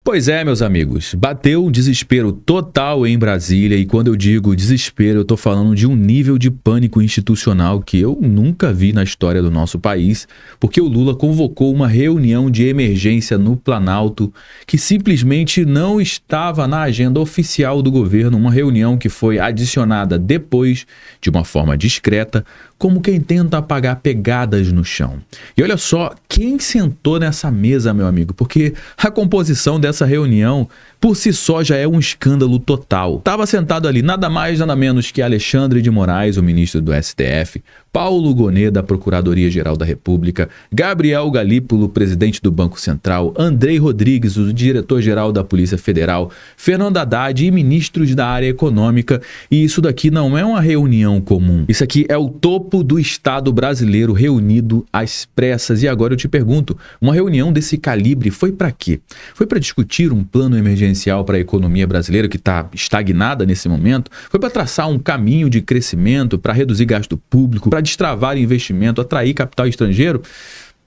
Pois é, meus amigos, bateu um desespero total em Brasília e quando eu digo desespero, eu tô falando de um nível de pânico institucional que eu nunca vi na história do nosso país, porque o Lula convocou uma reunião de emergência no Planalto que simplesmente não estava na agenda oficial do governo, uma reunião que foi adicionada depois, de uma forma discreta, como quem tenta apagar pegadas no chão. E olha só quem sentou nessa mesa, meu amigo, porque a composição dessa reunião por si só já é um escândalo total. Estava sentado ali nada mais nada menos que Alexandre de Moraes, o ministro do STF, Paulo Gonet, da Procuradoria-Geral da República, Gabriel Galípolo, presidente do Banco Central, Andrei Rodrigues, o diretor-geral da Polícia Federal, Fernando Haddad e ministros da área econômica. E isso daqui não é uma reunião comum. Isso aqui é o topo do Estado brasileiro reunido às pressas. E agora eu te pergunto, uma reunião desse calibre foi para quê? Foi para discutir um plano emergencial para a economia brasileira que está estagnada nesse momento? Foi para traçar um caminho de crescimento, para reduzir gasto público, para destravar investimento, atrair capital estrangeiro?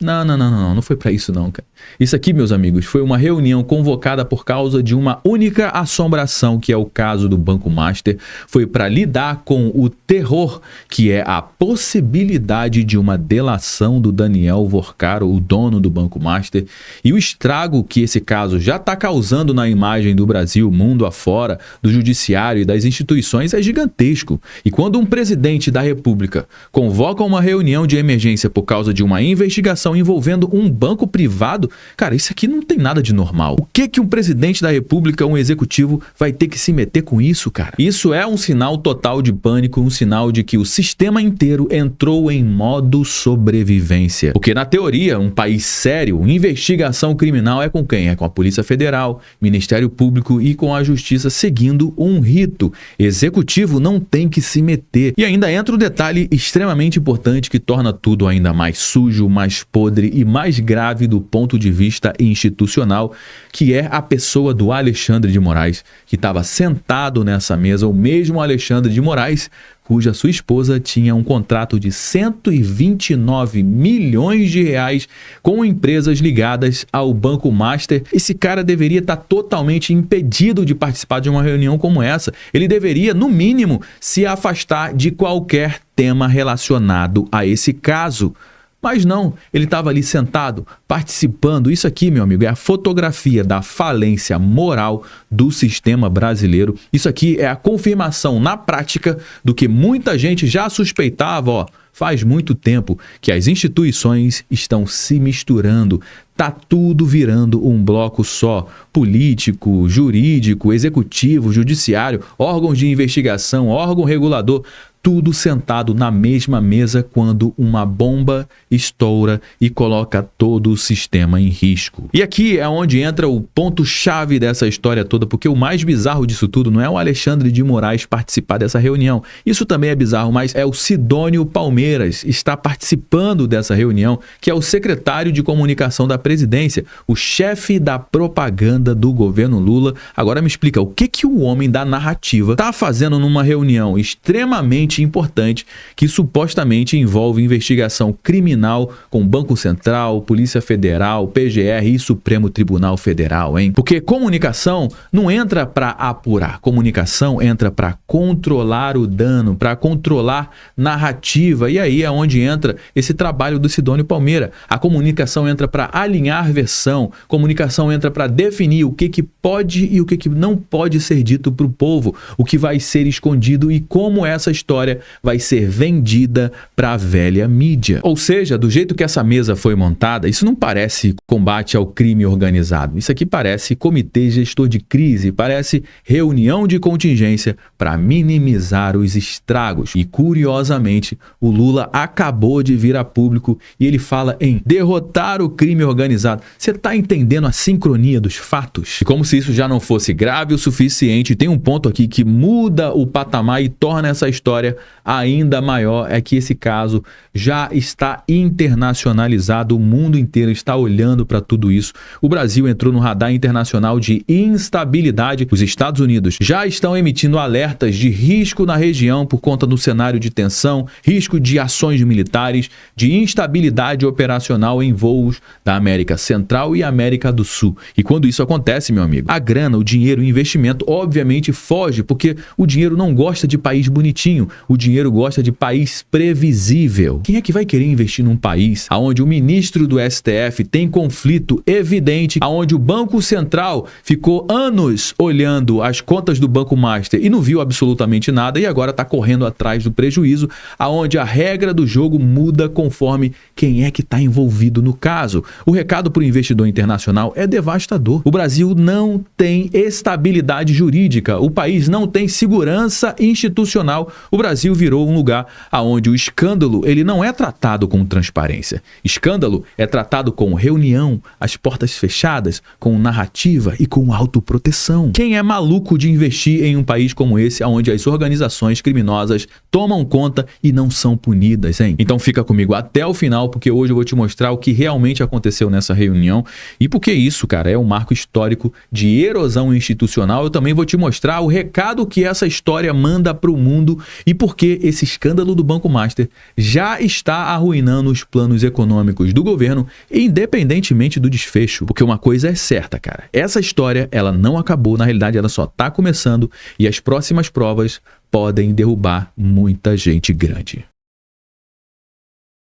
Não foi para isso não, cara. Isso aqui, meus amigos, foi uma reunião convocada por causa de uma única assombração, que é o caso do Banco Master. Foi para lidar com o terror, que é a possibilidade de uma delação do Daniel Vorcaro, o dono do Banco Master, e o estrago que esse caso já está causando na imagem do Brasil, mundo afora, do judiciário e das instituições é gigantesco. E quando um presidente da República convoca uma reunião de emergência por causa de uma investigação envolvendo um banco privado, cara, isso aqui não tem nada de normal. O que um presidente da República, um executivo, vai ter que se meter com isso, cara? Isso é um sinal total de pânico, um sinal de que o sistema inteiro entrou em modo sobrevivência. Porque na teoria, um país sério, investigação criminal é com quem? É com a Polícia Federal, Ministério Público e com a Justiça seguindo um rito. Executivo não tem que se meter. E ainda entra um detalhe extremamente importante que torna tudo ainda mais sujo, mais podre e mais grave do ponto de vista institucional, que é a pessoa do Alexandre de Moraes, que estava sentado nessa mesa, o mesmo Alexandre de Moraes, cuja sua esposa tinha um contrato de 129 milhões de reais com empresas ligadas ao Banco Master. Esse cara deveria estar totalmente impedido de participar de uma reunião como essa. Ele deveria, no mínimo, se afastar de qualquer tema relacionado a esse caso. Mas não, ele estava ali sentado, participando. Isso aqui, meu amigo, é a fotografia da falência moral do sistema brasileiro. Isso aqui é a confirmação na prática do que muita gente já suspeitava, ó. Faz muito tempo que as instituições estão se misturando. Tá tudo virando um bloco só. Político, jurídico, executivo, judiciário, órgãos de investigação, órgão regulador, tudo sentado na mesma mesa quando uma bomba estoura e coloca todo o sistema em risco. E aqui é onde entra o ponto-chave dessa história toda, porque o mais bizarro disso tudo não é o Alexandre de Moraes participar dessa reunião. Isso também é bizarro, mas é o Sidônio Palmeiras está participando dessa reunião, que é o secretário de comunicação da presidência, o chefe da propaganda do governo Lula. Agora me explica, o que o homem da narrativa está fazendo numa reunião extremamente importante que supostamente envolve investigação criminal com Banco Central, Polícia Federal, PGR e Supremo Tribunal Federal, hein? Porque comunicação não entra para apurar, comunicação entra para controlar o dano, para controlar narrativa, e aí é onde entra esse trabalho do Sidônio Palmeira. A comunicação entra para alinhar versão, comunicação entra para definir o que pode e o que não pode ser dito para o povo, o que vai ser escondido e como essa história vai ser vendida para a velha mídia. Ou seja, do jeito que essa mesa foi montada, isso não parece combate ao crime organizado. Isso aqui parece comitê gestor de crise, parece reunião de contingência para minimizar os estragos. E curiosamente, o Lula acabou de vir a público e ele fala em derrotar o crime organizado. Você está entendendo a sincronia dos fatos? E como se isso já não fosse grave o suficiente, tem um ponto aqui que muda o patamar e torna essa história história ainda maior é que esse caso já está internacionalizado, o mundo inteiro está olhando para tudo isso. O Brasil entrou no radar internacional de instabilidade. Os Estados Unidos já estão emitindo alertas de risco na região por conta do cenário de tensão, risco de ações militares, de instabilidade operacional em voos da América Central e América do Sul. E quando isso acontece, meu amigo, a grana, o dinheiro, o investimento, obviamente foge, porque o dinheiro não gosta de país bonitinho, o dinheiro gosta de país previsível. Quem é que vai querer investir num país onde o ministro do STF tem conflito evidente, onde o Banco Central ficou anos olhando as contas do Banco Master e não viu absolutamente nada e agora está correndo atrás do prejuízo, onde a regra do jogo muda conforme quem é que está envolvido no caso? O recado para o investidor internacional é devastador. O Brasil não tem estabilidade jurídica, o país não tem segurança institucional. O Brasil virou um lugar onde o escândalo ele não é tratado com transparência. Escândalo é tratado com reunião, as portas fechadas, com narrativa e com autoproteção. Quem é maluco de investir em um país como esse, onde as organizações criminosas tomam conta e não são punidas, hein? Então fica comigo até o final, porque hoje eu vou te mostrar o que realmente aconteceu nessa reunião e porque isso, cara, é um marco histórico de erosão institucional. Eu também vou te mostrar o recado que essa história manda para o mundo e porque esse escândalo do Banco Master já está arruinando os planos econômicos do governo, independentemente do desfecho. Porque uma coisa é certa, cara, essa história, ela não acabou, na realidade ela só está começando e as próximas provas podem derrubar muita gente grande.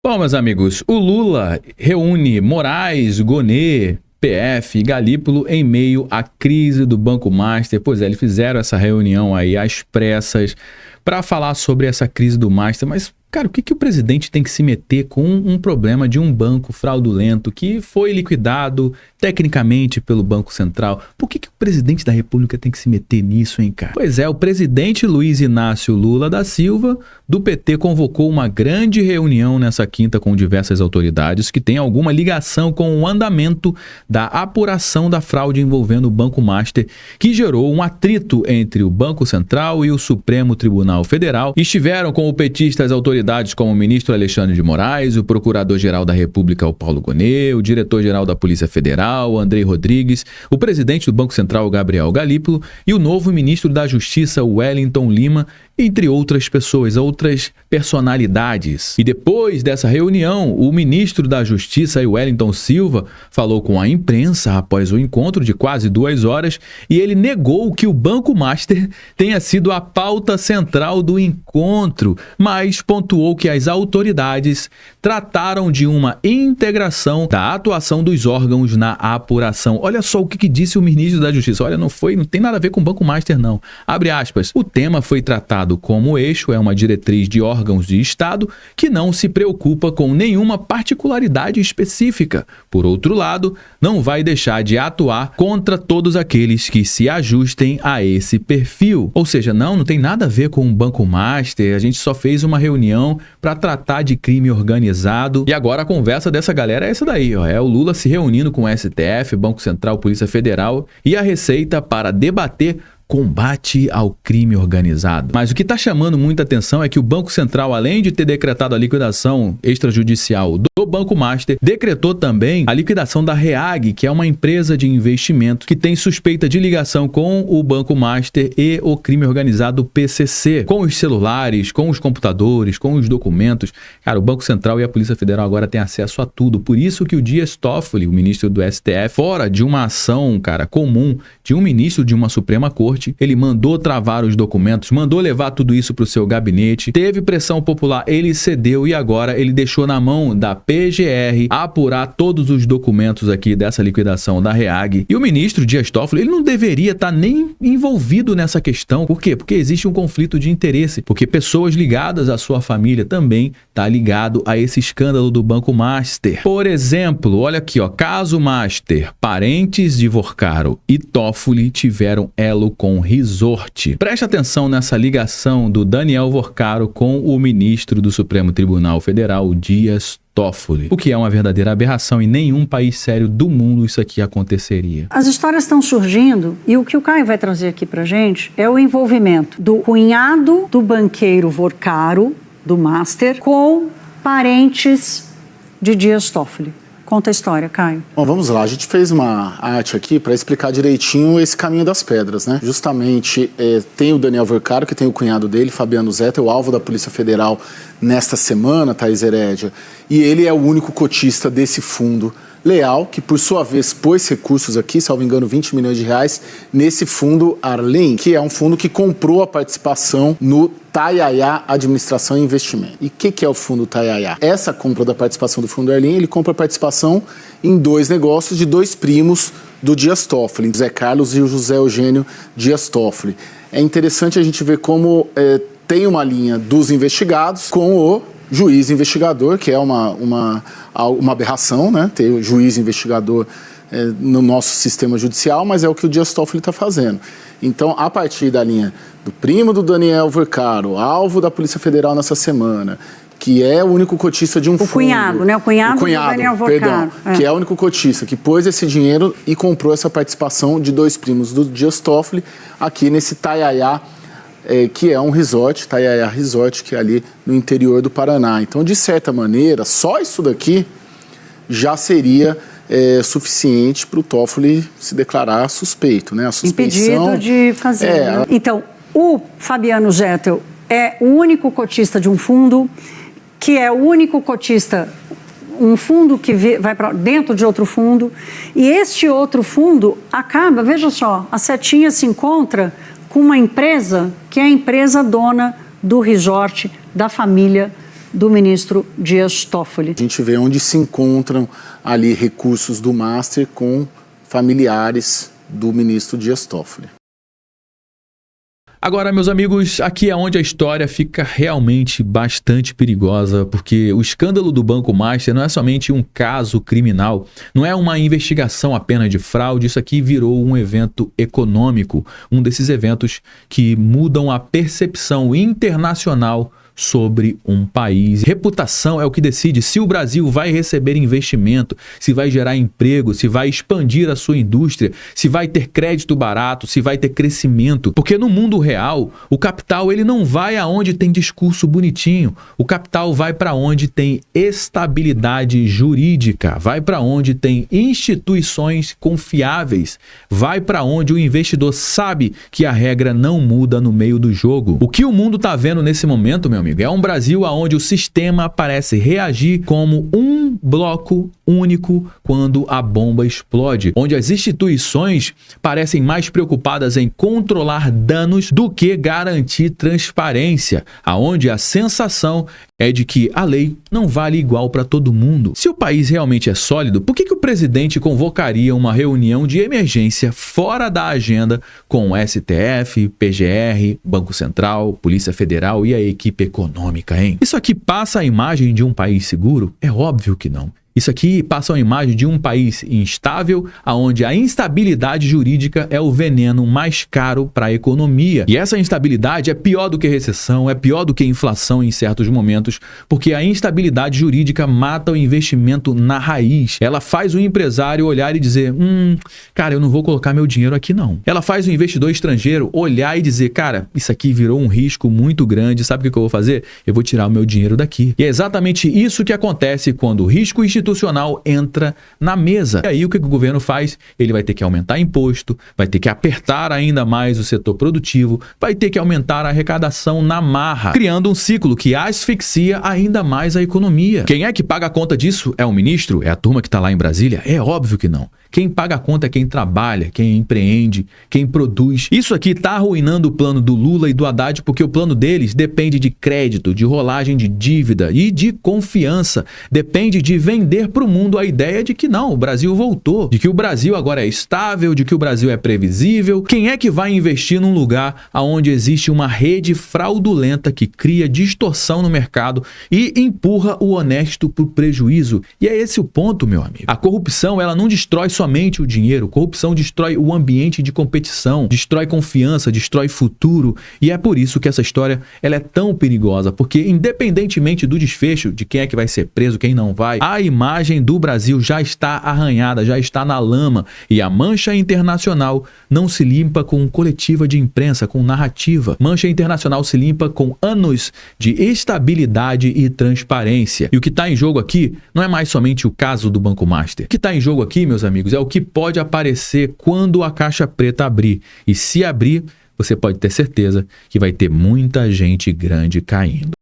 Bom, meus amigos, o Lula reúne Moraes, Gonê, PF e Galípolo em meio à crise do Banco Master. Pois é, eles fizeram essa reunião aí às pressas para falar sobre essa crise do Master, mas cara, o que o presidente tem que se meter com um problema de um banco fraudulento que foi liquidado tecnicamente pelo Banco Central? Por que o presidente da República tem que se meter nisso, hein, cara? Pois é, o presidente Luiz Inácio Lula da Silva, do PT, convocou uma grande reunião nessa quinta com diversas autoridades que têm alguma ligação com o andamento da apuração da fraude envolvendo o Banco Master, que gerou um atrito entre o Banco Central e o Supremo Tribunal Federal. Estiveram com o petista as autoridades como o ministro Alexandre de Moraes, o procurador-geral da República, o Paulo Gonê, o diretor-geral da Polícia Federal, o Andrei Rodrigues, o presidente do Banco Central, o Gabriel Galípolo, e o novo ministro da Justiça, o Wellington Lima, entre outras pessoas, outras personalidades. E depois dessa reunião, o ministro da Justiça, o Wellington Silva, falou com a imprensa após o encontro de quase 2 horas e ele negou que o Banco Master tenha sido a pauta central do encontro, mas pontuou que as autoridades trataram de uma integração da atuação dos órgãos na apuração. Olha só o que disse o ministro da Justiça. Olha, não tem nada a ver com o Banco Master, não. Abre aspas. O tema foi tratado como eixo, é uma diretriz de órgãos de Estado que não se preocupa com nenhuma particularidade específica. Por outro lado, não vai deixar de atuar contra todos aqueles que se ajustem a esse perfil. Ou seja, não tem nada a ver com o Banco Master, a gente só fez uma reunião para tratar de crime organizado. E agora a conversa dessa galera é essa daí, ó, é o Lula se reunindo com o STF, Banco Central, Polícia Federal e a Receita para debater combate ao crime organizado. Mas o que está chamando muita atenção é que o Banco Central, além de ter decretado a liquidação extrajudicial do Banco Master, decretou também a liquidação da REAG, que é uma empresa de investimento que tem suspeita de ligação com o Banco Master e o crime organizado PCC, com os celulares, com os computadores, com os documentos. Cara, o Banco Central e a Polícia Federal agora têm acesso a tudo. Por isso que o Dias Toffoli, o ministro do STF, fora de uma ação, cara, comum de um ministro de uma Suprema Corte, ele mandou travar os documentos, mandou levar tudo isso para o seu gabinete, teve pressão popular, ele cedeu e agora ele deixou na mão da PGR apurar todos os documentos aqui dessa liquidação da REAG. E o ministro Dias Toffoli, ele não deveria estar nem envolvido nessa questão. Por quê? Porque existe um conflito de interesse, porque pessoas ligadas à sua família também tá ligado a esse escândalo do Banco Master. Por exemplo, olha aqui, ó, caso Master, parentes de Vorcaro e Toffoli tiveram elo com com resort. Preste atenção nessa ligação do Daniel Vorcaro com o ministro do Supremo Tribunal Federal, Dias Toffoli. O que é uma verdadeira aberração. Em nenhum país sério do mundo isso aqui aconteceria. As histórias estão surgindo e o que o Caio vai trazer aqui pra gente é o envolvimento do cunhado do banqueiro Vorcaro, do Master, com parentes de Dias Toffoli. Conta a história, Caio. Bom, vamos lá. A gente fez uma arte aqui para explicar direitinho esse caminho das pedras, né? Justamente tem o Daniel Vorcaro, que tem o cunhado dele, Fabiano Zettel, o alvo da Polícia Federal nesta semana, Thaís Herédia. E ele é o único cotista desse fundo Leal, que por sua vez pôs recursos aqui, salvo engano, 20 milhões de reais, nesse fundo Arlen, que é um fundo que comprou a participação no Tayaya Administração e Investimento. E o que é o fundo Tayaya? Essa compra da participação do fundo Arlen, ele compra a participação em 2 negócios de 2 primos do Dias Toffoli, José Carlos e o José Eugênio Dias Toffoli. É interessante a gente ver como tem uma linha dos investigados com o juiz investigador, que é uma aberração, né? Ter o juiz investigador no nosso sistema judicial, mas é o que o Dias Toffoli está fazendo. Então, a partir da linha do primo do Daniel Vorcaro, alvo da Polícia Federal nessa semana, que é o único cotista de um fundo... Cunhado, né? O cunhado do Daniel Vorcaro. Que é o único cotista que pôs esse dinheiro e comprou essa participação de 2 primos do Dias Toffoli aqui nesse Tayaya, que é um resort, Tayaya Resort, que é ali no interior do Paraná. Então, de certa maneira, só isso daqui já seria suficiente para o Toffoli se declarar suspeito, né? A suspeição... Impedido de fazer. Então, o Fabiano Zettel é o único cotista de um fundo, que é o único cotista, um fundo que vai para dentro de outro fundo, e este outro fundo acaba, veja só, a setinha se encontra com uma empresa que é a empresa dona do resort da família do ministro Dias Toffoli. A gente vê onde se encontram ali recursos do Master com familiares do ministro Dias Toffoli. Agora, meus amigos, aqui é onde a história fica realmente bastante perigosa, porque o escândalo do Banco Master não é somente um caso criminal, não é uma investigação apenas de fraude, isso aqui virou um evento econômico, um desses eventos que mudam a percepção internacional sobre um país. Reputação é o que decide se o Brasil vai receber investimento, se vai gerar emprego, se vai expandir a sua indústria, se vai ter crédito barato, se vai ter crescimento. Porque no mundo real, o capital ele não vai aonde tem discurso bonitinho. O capital vai para onde tem estabilidade jurídica, vai para onde tem instituições confiáveis, vai para onde o investidor sabe que a regra não muda no meio do jogo. O que o mundo está vendo nesse momento, meu amigo, é um Brasil onde o sistema parece reagir como um bloco único quando a bomba explode, onde as instituições parecem mais preocupadas em controlar danos do que garantir transparência, aonde a sensação é de que a lei não vale igual para todo mundo. Se o país realmente é sólido, por que o presidente convocaria uma reunião de emergência fora da agenda com o STF, PGR, Banco Central, Polícia Federal e a equipe econômica, hein? Isso aqui passa a imagem de um país seguro? É óbvio que não. Isso aqui passa a imagem de um país instável, onde a instabilidade jurídica é o veneno mais caro para a economia. E essa instabilidade é pior do que recessão, é pior do que inflação em certos momentos, porque a instabilidade jurídica mata o investimento na raiz. Ela faz o empresário olhar e dizer, cara, eu não vou colocar meu dinheiro aqui não. Ela faz o investidor estrangeiro olhar e dizer, cara, isso aqui virou um risco muito grande, sabe o que eu vou fazer? Eu vou tirar o meu dinheiro daqui. E é exatamente isso que acontece quando o risco institucional entra na mesa. E aí o que o governo faz? Ele vai ter que aumentar imposto, vai ter que apertar ainda mais o setor produtivo, vai ter que aumentar a arrecadação na marra, criando um ciclo que asfixia ainda mais a economia. Quem é que paga a conta disso? É o ministro? É a turma que está lá em Brasília? É óbvio que não. Quem paga a conta é quem trabalha, quem empreende, quem produz. Isso aqui está arruinando o plano do Lula e do Haddad, porque o plano deles depende de crédito, de rolagem de dívida e de confiança. Depende de vender para o mundo a ideia de que não, o Brasil voltou, de que o Brasil agora é estável, de que o Brasil é previsível. Quem é que vai investir num lugar onde existe uma rede fraudulenta que cria distorção no mercado e empurra o honesto para o prejuízo? E é esse o ponto, meu amigo. A corrupção, ela não destrói somente o dinheiro. Corrupção destrói o ambiente de competição, destrói confiança, destrói futuro. E é por isso que essa história ela é tão perigosa, porque independentemente do desfecho, de quem é que vai ser preso, quem não vai, a imagem do Brasil já está arranhada, já está na lama. E a mancha internacional não se limpa com coletiva de imprensa, com narrativa. Mancha internacional se limpa com anos de estabilidade e transparência. E o que está em jogo aqui não é mais somente o caso do Banco Master. O que está em jogo aqui, meus amigos, é o que pode aparecer quando a caixa preta abrir. E se abrir, você pode ter certeza que vai ter muita gente grande caindo.